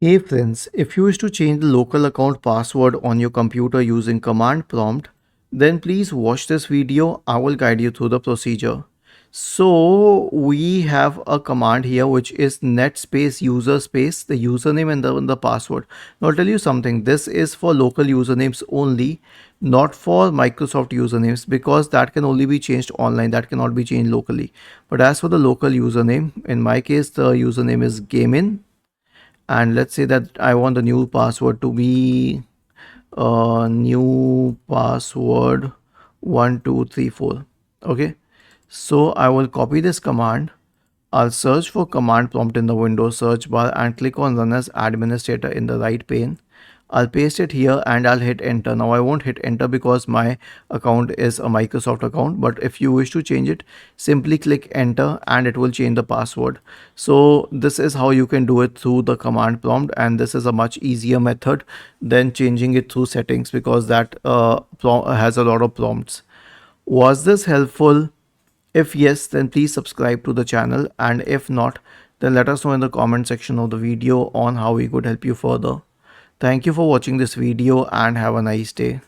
Hey friends, if you wish to change the local account password on your computer using command prompt, then please watch this video. I will guide you through the procedure. So we have a command here which is net space user space, the username and the password. Now I'll tell you something, this is for local usernames only, not for Microsoft usernames, because that can only be changed online, that cannot be changed locally. But as for the local username, in my case the username is gamein, and let's say that I want the new password to be new password 1234. Okay, so I will copy this command. I'll search for command prompt in the Windows search bar and click on run as administrator in the right pane. I'll paste it here and I'll hit enter. Now I won't hit enter because my account is a Microsoft account, but if you wish to change it, simply click enter and it will change the password. So this is how you can do it through the command prompt, and this is a much easier method than changing it through settings, because that has a lot of prompts. Was this helpful? If yes, then please subscribe to the channel, and if not, then let us know in the comment section of the video on how we could help you further. Thank you for watching this video and have a nice day.